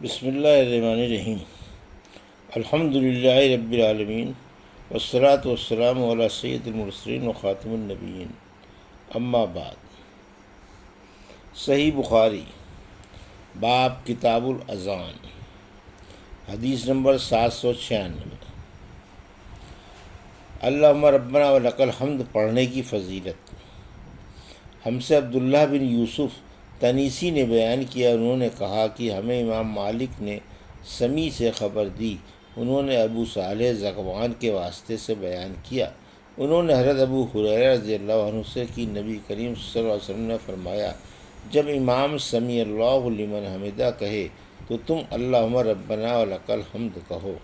بسم اللہ الرحمن الرحیم۔ الحمد للہ رب العالمین والصلاة والسلام علی سید المرسلین و خاتم النبیین، اما بعد۔ صحیح بخاری باب کتاب الاذان، حدیث نمبر 796۔ اللہم ربنا ولک الحمد پڑھنے کی فضیلت۔ ہم سے عبداللہ بن یوسف تنیسی نے بیان کیا، انہوں نے کہا کہ ہمیں امام مالک نے سمیع سے خبر دی، انہوں نے ابو صالح ذکوان کے واسطے سے بیان کیا، انہوں نے حضرت ابو ہریرہ رضی اللہ عنہ سے کہ نبی کریم صلی اللہ علیہ وسلم نے فرمایا، جب امام سمیع اللہ لمن حمدہ کہے تو تم اللہم ربنا ولک الحمد کہو،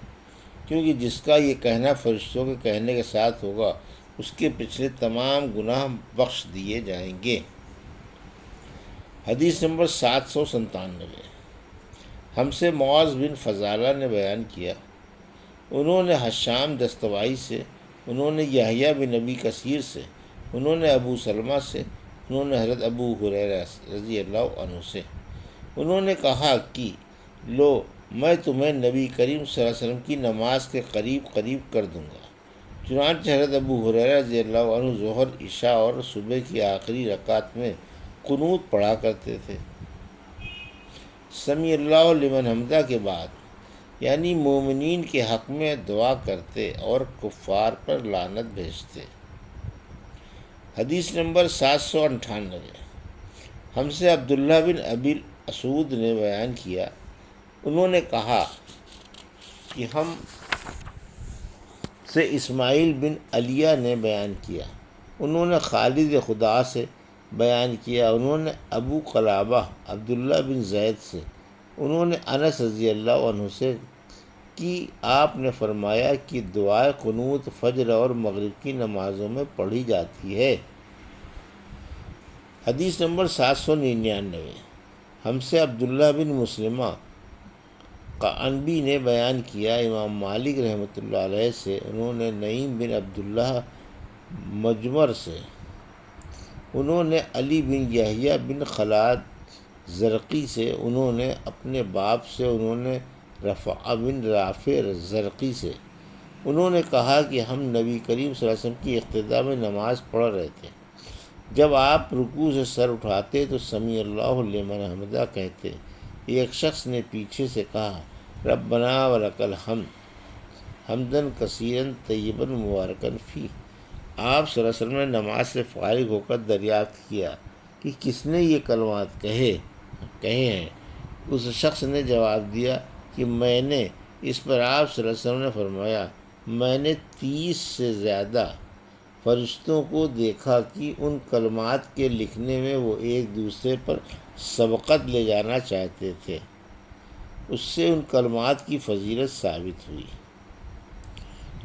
کیونکہ جس کا یہ کہنا فرشتوں کے کہنے کے ساتھ ہوگا اس کے پچھلے تمام گناہ بخش دیے جائیں گے۔ حدیث نمبر 797۔ ہم سے معاذ بن فضالہ نے بیان کیا، انہوں نے حشام دستوائی سے، انہوں نے یحییٰ بن ابی کثیر سے، انہوں نے ابو سلمہ سے، انہوں نے حضرت ابو ہریرہ رضی اللہ عنہ سے، انہوں نے کہا کہ لو میں تمہیں نبی کریم صلی اللہ علیہ وسلم کی نماز کے قریب قریب کر دوں گا۔ چنانچہ حضرت ابو ہریرہ رضی اللہ عنہ ظہر، عشاء اور صبح کی آخری رکعت میں قنوت پڑھا کرتے تھے۔ سمیع اللہ لمن حمدہ کے بعد یعنی مومنین کے حق میں دعا کرتے اور کفار پر لعنت بھیجتے۔ حدیث نمبر 798۔ ہم سے عبداللہ بن ابی اسود نے بیان کیا، انہوں نے کہا کہ ہم سے اسماعیل بن علیہ نے بیان کیا، انہوں نے خالد خدا سے بیان کیا، انہوں نے ابو قلابہ عبداللہ بن زید سے، انہوں نے انس رضی اللہ عنہ سے کہ آپ نے فرمایا کہ دعائے قنوت فجر اور مغرب کی نمازوں میں پڑھی جاتی ہے۔ حدیث نمبر 799۔ ہم سے عبداللہ بن مسلمہ قعنبی نے بیان کیا، امام مالک رحمۃ اللہ علیہ سے، انہوں نے نعیم بن عبداللہ مجمر سے، انہوں نے علی بن یحییٰ بن خلاد زرقی سے، انہوں نے اپنے باپ سے، انہوں نے رفع بن رافع زرقی سے، انہوں نے کہا کہ ہم نبی کریم صلی اللہ علیہ وسلم کی اقتداء میں نماز پڑھ رہے تھے، جب آپ رکوع سے سر اٹھاتے تو سمیع اللہ لمن حمدہ کہتے، ایک شخص نے پیچھے سے کہا ربنا ولک الحمد حمدن کثیرن طیبا مبارکن فی۔ آپ صلی اللہ علیہ وسلم نے نماز سے فارغ ہو کر دریافت کیا کہ کس نے یہ کلمات کہے ہیں۔ اس شخص نے جواب دیا کہ میں نے۔ اس پر آپ صلی اللہ علیہ وسلم نے فرمایا، میں نے 30 سے زیادہ فرشتوں کو دیکھا کہ ان کلمات کے لکھنے میں وہ ایک دوسرے پر سبقت لے جانا چاہتے تھے، اس سے ان کلمات کی فضیلت ثابت ہوئی۔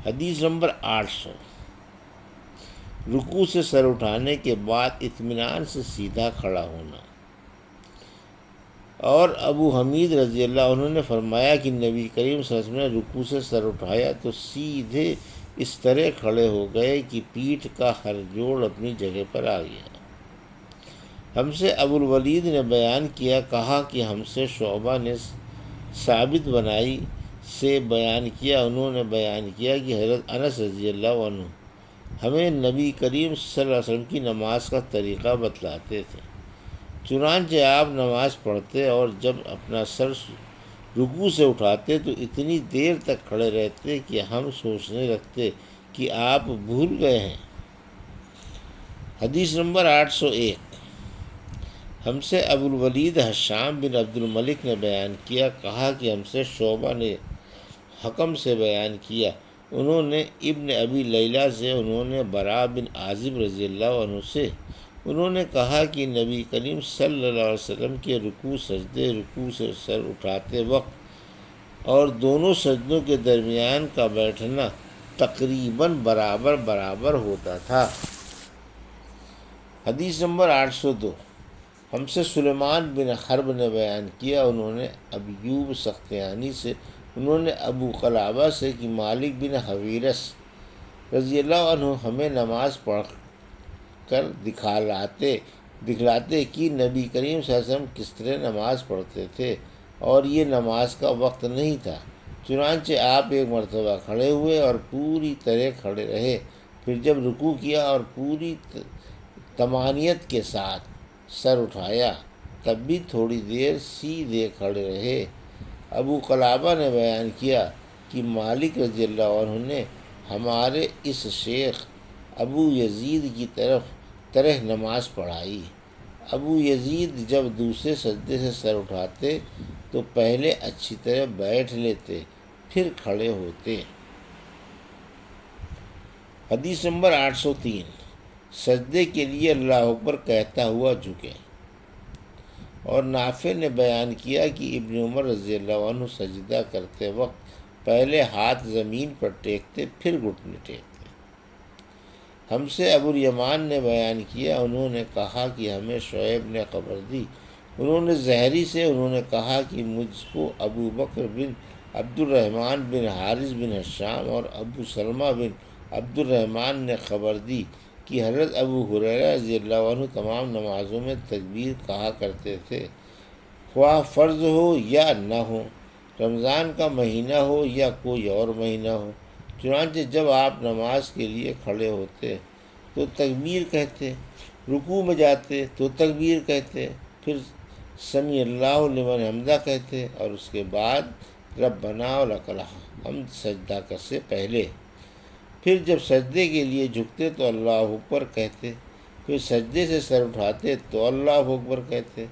حدیث نمبر 800۔ رکوع سے سر اٹھانے کے بعد اطمینان سے سیدھا کھڑا ہونا۔ اور ابو حمید رضی اللہ عنہ نے فرمایا کہ نبی کریم صلی اللہ علیہ وسلم نے رکوع سے سر اٹھایا تو سیدھے اس طرح کھڑے ہو گئے کہ پیٹھ کا ہر جوڑ اپنی جگہ پر آ گیا۔ ہم سے ابو الولید نے بیان کیا، کہا کہ ہم سے شعبہ نے ثابت بنائی سے بیان کیا، انہوں نے بیان کیا کہ حضرت انس رضی اللہ عنہ ہمیں نبی کریم صلی اللہ علیہ وسلم کی نماز کا طریقہ بتلاتے تھے، چنانچہ آپ نماز پڑھتے اور جب اپنا سر رکوع سے اٹھاتے تو اتنی دیر تک کھڑے رہتے کہ ہم سوچنے لگتے کہ آپ بھول گئے ہیں۔ حدیث نمبر 801۔ ہم سے ابو الولید حشام بن عبد الملک نے بیان کیا، کہا کہ ہم سے شعبہ نے حکم سے بیان کیا، انہوں نے ابن ابی لیلہ سے، انہوں نے براء بن عازب رضی اللہ عنہ سے، انہوں نے کہا کہ نبی کریم صلی اللہ علیہ وسلم کے رکوع سجدے، رکوع سے سر اٹھاتے وقت اور دونوں سجدوں کے درمیان کا بیٹھنا تقریباً برابر ہوتا تھا۔ حدیث نمبر 802۔ ہم سے سلیمان بن حرب نے بیان کیا، انہوں نے ایوب سختیانی سے، انہوں نے ابو قلابہ سے کہ مالک بن حویرث رضی اللہ عنہ ہمیں نماز پڑھ کر دکھلاتے کہ نبی کریم صلی اللہ علیہ وسلم کس طرح نماز پڑھتے تھے۔ اور یہ نماز کا وقت نہیں تھا۔ چنانچہ آپ ایک مرتبہ کھڑے ہوئے اور پوری طرح کھڑے رہے، پھر جب رکوع کیا اور پوری طمانینت کے ساتھ سر اٹھایا، تب بھی تھوڑی دیر سیدھے کھڑے رہے۔ ابو قلابہ نے بیان کیا کہ مالک رضی اللہ عنہ نے ہمارے اس شیخ ابو یزید کی طرح نماز پڑھائی۔ ابو یزید جب دوسرے سجدے سے سر اٹھاتے تو پہلے اچھی طرح بیٹھ لیتے، پھر کھڑے ہوتے۔ حدیث نمبر 803۔ سجدے کے لیے اللہ اکبر کہتا ہوا جھکے۔ اور نافع نے بیان کیا کہ ابن عمر رضی اللہ عنہ سجدہ کرتے وقت پہلے ہاتھ زمین پر ٹیکتے، پھر گھٹنے ٹیکتے۔ ہم سے ابو الیمان نے بیان کیا، انہوں نے کہا کہ ہمیں شعیب نے خبر دی، انہوں نے زہری سے، انہوں نے کہا کہ مجھ کو ابو بکر بن عبد الرحمن بن حارث بن حشام اور ابو سلمہ بن عبد الرحمن نے خبر دی کہ حضرت ابو ہریرہ رضی اللہ عنہ تمام نمازوں میں تکبیر کہا کرتے تھے، خواہ فرض ہو یا نہ ہو، رمضان کا مہینہ ہو یا کوئی اور مہینہ ہو۔ چنانچہ جب آپ نماز کے لیے کھڑے ہوتے تو تکبیر کہتے، رکوع میں جاتے تو تکبیر کہتے، پھر سمیع اللہ لمن حمدہ کہتے، اور اس کے بعد ربنا ولک الحمد سجدہ سے پہلے۔ پھر جب سجدے کے لیے جھکتے تو اللہ اکبر کہتے، پھر سجدے سے سر اٹھاتے تو اللہ اکبر کہتے،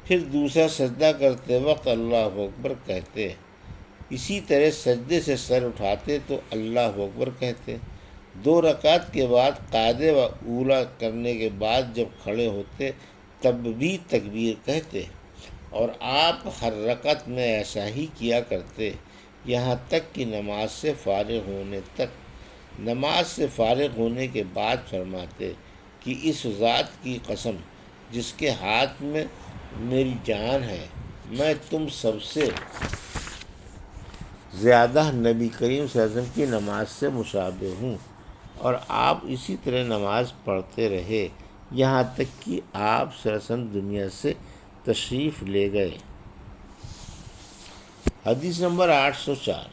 پھر دوسرا سجدہ کرتے وقت اللہ اکبر کہتے۔ اسی طرح سجدے سے سر اٹھاتے تو اللہ اکبر کہتے۔ 2 رکعت کے بعد قاعدے و اولیٰ کرنے کے بعد جب کھڑے ہوتے تب بھی تکبیر کہتے، اور آپ ہر رکعت میں ایسا ہی کیا کرتے یہاں تک کہ نماز سے فارغ ہونے کے بعد فرماتے کہ اس ذات کی قسم جس کے ہاتھ میں میری جان ہے، میں تم سب سے زیادہ نبی کریم صلی اللہ علیہ وسلم کی نماز سے مشابہ ہوں۔ اور آپ اسی طرح نماز پڑھتے رہے یہاں تک کہ آپ صلی اللہ علیہ وسلم دنیا سے تشریف لے گئے۔ حدیث نمبر 804۔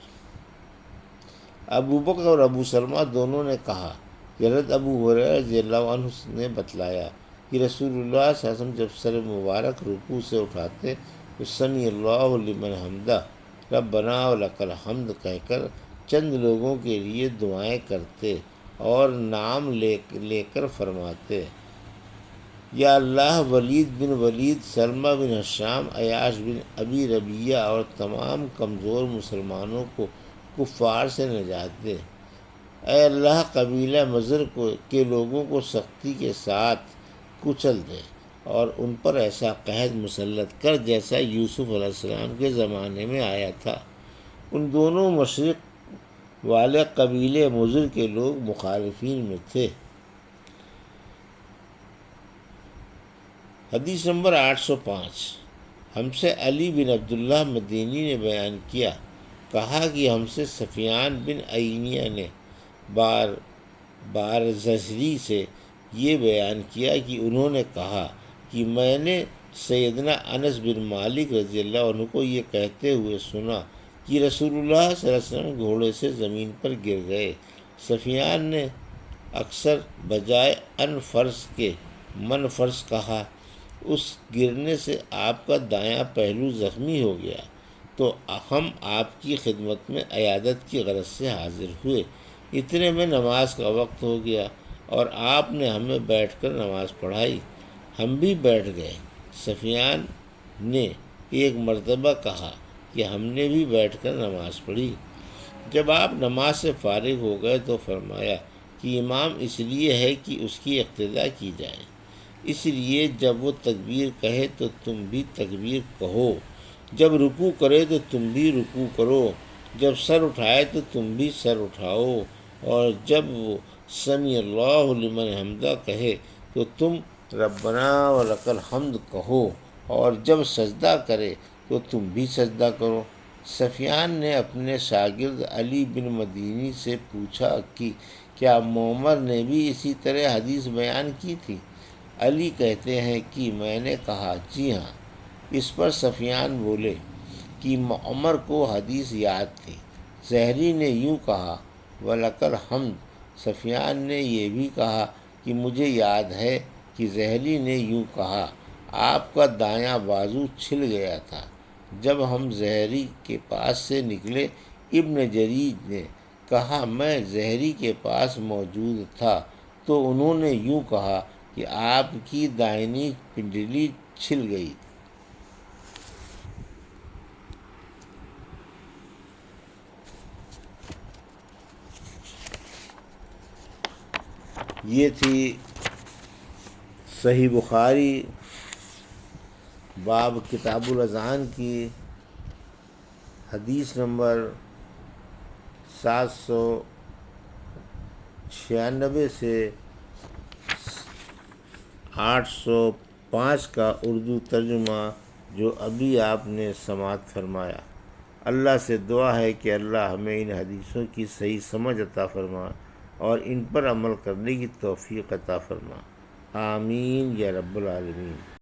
ابو بکر اور ابو سلمہ دونوں نے کہا کہ حضرت ابو ہریرہ رضی اللہ عنہ نے بتلایا کہ رسول اللہ صلی اللہ علیہ وسلم جب سر مبارک رکوع سے اٹھاتے تو سمیع اللہ لمن حمدہ ربنا ولک الحمد کہہ کر چند لوگوں کے لیے دعائیں کرتے اور نام لے کر فرماتے، یا اللہ ولید بن ولید، سلمہ بن حشام، عیاش بن ابی ربیعہ اور تمام کمزور مسلمانوں کو کفار سے نجات دے۔ اے اللہ قبیلہ مضر کے لوگوں کو سختی کے ساتھ کچل دے اور ان پر ایسا قحط مسلط کر جیسا یوسف علیہ السلام کے زمانے میں آیا تھا۔ ان دونوں مشرق والے قبیلے مضر کے لوگ مخالفین میں تھے۔ حدیث نمبر 805۔ ہم سے علی بن عبداللہ مدینی نے بیان کیا، کہا کہ ہم سے سفیان بن عینیہ نے بارزہری سے یہ بیان کیا کہ انہوں نے کہا کہ میں نے سیدنا انس بن مالک رضی اللہ عنہ کو یہ کہتے ہوئے سنا کہ رسول اللہ صلی اللہ علیہ وسلم گھوڑے سے زمین پر گر گئے۔ سفیان نے اکثر بجائے ان فرض کے من فرض کہا۔ اس گرنے سے آپ کا دایاں پہلو زخمی ہو گیا تو ہم آپ کی خدمت میں عیادت کی غرض سے حاضر ہوئے۔ اتنے میں نماز کا وقت ہو گیا اور آپ نے ہمیں بیٹھ کر نماز پڑھائی، ہم بھی بیٹھ گئے۔ سفیان نے ایک مرتبہ کہا کہ ہم نے بھی بیٹھ کر نماز پڑھی۔ جب آپ نماز سے فارغ ہو گئے تو فرمایا کہ امام اس لیے ہے کہ اس کی اقتداء کی جائے، اس لیے جب وہ تکبیر کہے تو تم بھی تکبیر کہو، جب رکوع کرے تو تم بھی رکوع کرو، جب سر اٹھائے تو تم بھی سر اٹھاؤ، اور جب وہ سمیع اللہ لمن حمدہ کہے تو تم ربنا ولک الحمد کہو، اور جب سجدہ کرے تو تم بھی سجدہ کرو۔ سفیان نے اپنے شاگرد علی بن مدینی سے پوچھا کہ کیا معمر نے بھی اسی طرح حدیث بیان کی تھی؟ علی کہتے ہیں کہ میں نے کہا جی ہاں۔ اس پر سفیان بولے کہ عمر کو حدیث یاد تھی۔ زہری نے یوں کہا، وَلَکَ الْحَمْدُ۔ سفیان نے یہ بھی کہا کہ مجھے یاد ہے کہ زہری نے یوں کہا، آپ کا دایاں بازو چھل گیا تھا۔ جب ہم زہری کے پاس سے نکلے، ابن جریج نے کہا میں زہری کے پاس موجود تھا تو انہوں نے یوں کہا کہ آپ کی دائنی پنڈلی چھل گئی۔ یہ تھی صحیح بخاری باب کتاب الاذان کی حدیث نمبر 796 سے 805 کا اردو ترجمہ جو ابھی آپ نے سماعت فرمایا۔ اللہ سے دعا ہے کہ اللہ ہمیں ان حدیثوں کی صحیح سمجھ عطا فرما اور ان پر عمل کرنے کی توفیق عطا فرما، آمین یا رب العالمین۔